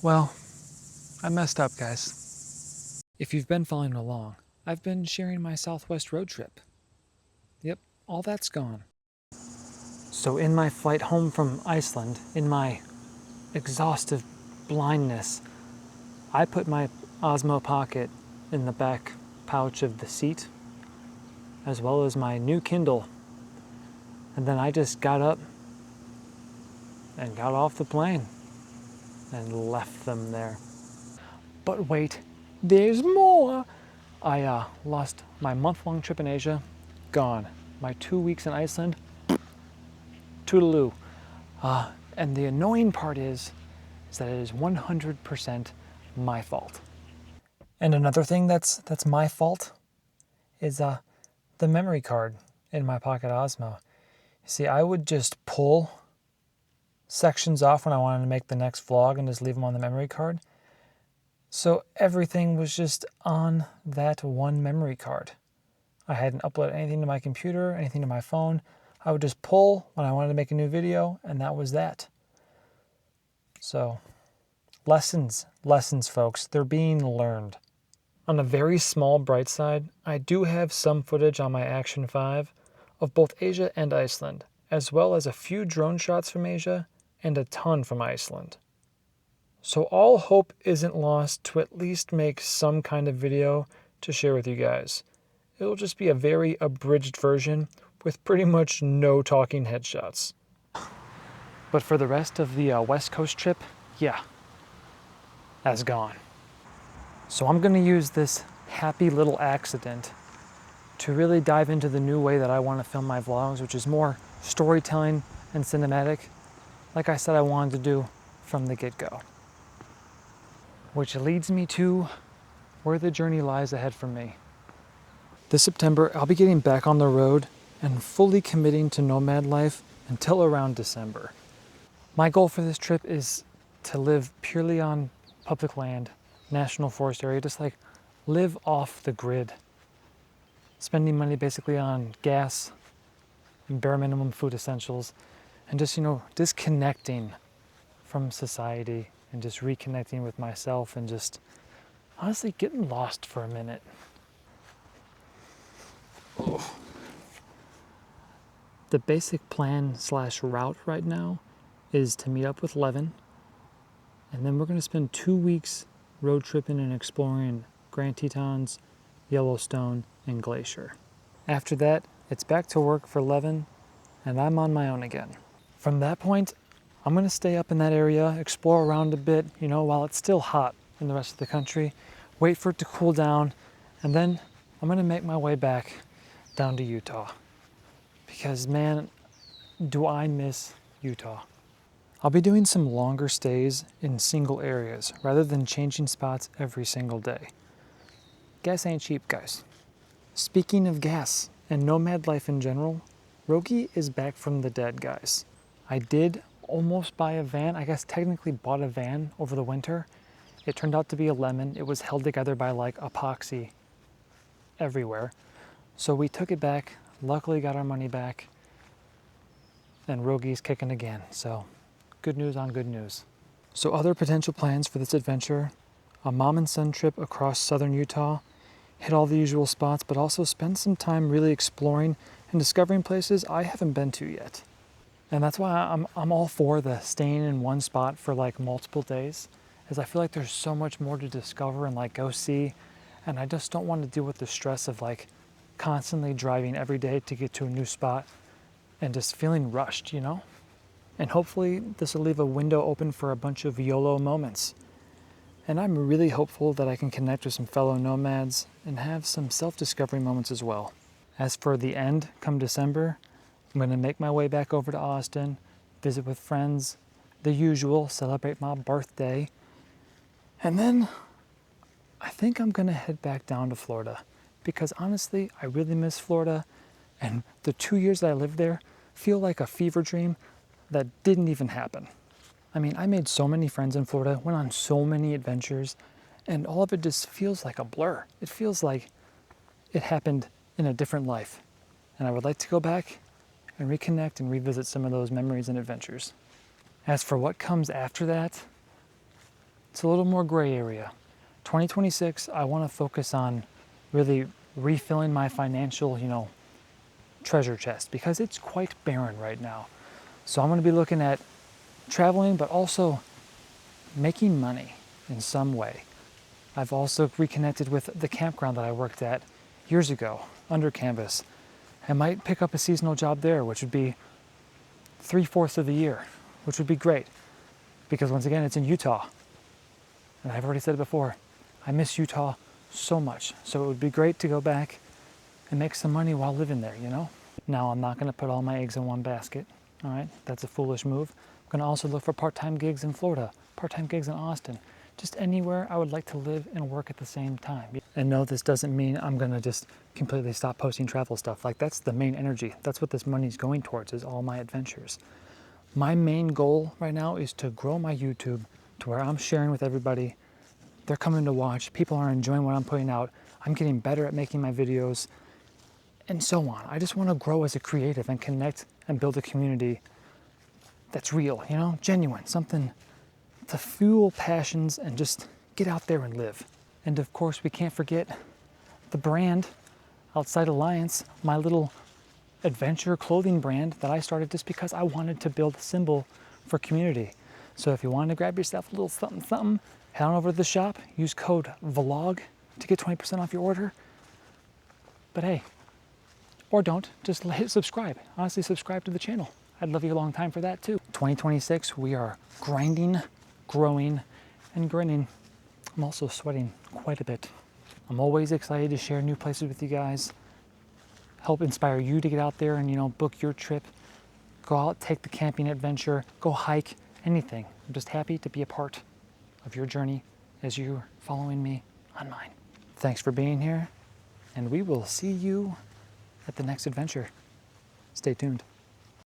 Well, I messed up, guys. If you've been following along, I've been sharing my Southwest road trip. Yep, all that's gone. So in my flight home from Iceland, in my exhaustive blindness, I put my Osmo Pocket in the back pouch of the seat, as well as my new Kindle. And then I just got up and got off the plane and left them there. But wait, there's more! I lost my month-long trip in Asia, gone. My 2 weeks in Iceland, toodaloo. And the annoying part is that it is 100% my fault. And another thing that's my fault is the memory card in my Pocket Osmo. You see, I would just pull sections off when I wanted to make the next vlog and just leave them on the memory card. So everything was just on that one memory card. I hadn't uploaded anything to my computer, anything to my phone. I would just pull when I wanted to make a new video, and that was that. So, lessons, folks. They're being learned. On a very small bright side, I do have some footage on my Action 5 of both Asia and Iceland, as well as a few drone shots from Asia and a ton from Iceland. So all hope isn't lost to at least make some kind of video to share with you guys. It'll just be a very abridged version with pretty much no talking headshots. But for the rest of the West Coast trip, yeah, that's gone. So I'm gonna use this happy little accident to really dive into the new way that I want to film my vlogs, which is more storytelling and cinematic, like I said I wanted to do from the get-go. Which leads me to where the journey lies ahead for me. This September, I'll be getting back on the road and fully committing to nomad life until around December. My goal for this trip is to live purely on public land, national forest area, just like live off the grid. Spending money basically on gas, bare minimum food essentials, and just, disconnecting from society and just reconnecting with myself and just honestly getting lost for a minute. Oh. The basic plan / route right now is to meet up with Levin, and then we're going to spend 2 weeks road tripping and exploring Grand Tetons, Yellowstone, and Glacier. After that, it's back to work for Levin, and I'm on my own again. From that point, I'm going to stay up in that area, explore around a bit, while it's still hot in the rest of the country, wait for it to cool down, and then I'm going to make my way back down to Utah. Because, man, do I miss Utah. I'll be doing some longer stays in single areas rather than changing spots every single day. Gas ain't cheap, guys. Speaking of gas and nomad life in general, Rogi is back from the dead, guys. I did almost buy a van. I guess technically bought a van over the winter. It turned out to be a lemon. It was held together by like epoxy everywhere. So we took it back, luckily got our money back, and Rogi's kicking again. So good news on good news. So other potential plans for this adventure, a mom and son trip across southern Utah, hit all the usual spots, but also spend some time really exploring and discovering places I haven't been to yet. And that's why I'm all for the staying in one spot for like multiple days, as I feel like there's so much more to discover and like go see, and I just don't want to deal with the stress of like constantly driving every day to get to a new spot and just feeling rushed, And hopefully this will leave a window open for a bunch of YOLO moments. And I'm really hopeful that I can connect with some fellow nomads and have some self-discovery moments as well. As for the end, come December, I'm going to make my way back over to Austin, visit with friends, the usual, celebrate my birthday. And then I think I'm going to head back down to Florida because honestly, I really miss Florida. And the 2 years that I lived there feel like a fever dream that didn't even happen. I mean, I made so many friends in Florida, went on so many adventures, and all of it just feels like a blur. It feels like it happened in a different life. And I would like to go back and reconnect and revisit some of those memories and adventures. As for what comes after that, it's a little more gray area. 2026, I want to focus on really refilling my financial, treasure chest because it's quite barren right now. So I'm going to be looking at traveling, but also making money in some way. I've also reconnected with the campground that I worked at years ago under canvas. I might pick up a seasonal job there, which would be 3/4 of the year, which would be great because once again, it's in Utah. And I've already said it before, I miss Utah so much. So it would be great to go back and make some money while living there, Now, I'm not going to put all my eggs in one basket, all right? That's a foolish move. I'm going to also look for part-time gigs in Florida, part-time gigs in Austin, just anywhere I would like to live and work at the same time. And no, this doesn't mean I'm going to just completely stop posting travel stuff. Like, that's the main energy. That's what this money's going towards, is all my adventures. My main goal right now is to grow my YouTube to where I'm sharing with everybody. They're coming to watch. People are enjoying what I'm putting out. I'm getting better at making my videos, and so on. I just want to grow as a creative and connect and build a community that's real, genuine, something to fuel passions and just get out there and live. And of course, we can't forget the brand, Outside Alliance, my little adventure clothing brand that I started just because I wanted to build a symbol for community. So if you want to grab yourself a little something, head on over to the shop, use code VLOG to get 20% off your order. But hey, or don't, just hit subscribe. Honestly, subscribe to the channel. I'd love you a long time for that too. 2026, we are grinding, growing, and grinning. I'm also sweating quite a bit. I'm always excited to share new places with you guys, help inspire you to get out there and, book your trip, go out, take the camping adventure, go hike, anything. I'm just happy to be a part of your journey as you're following me on mine. Thanks for being here, and we will see you at the next adventure. Stay tuned.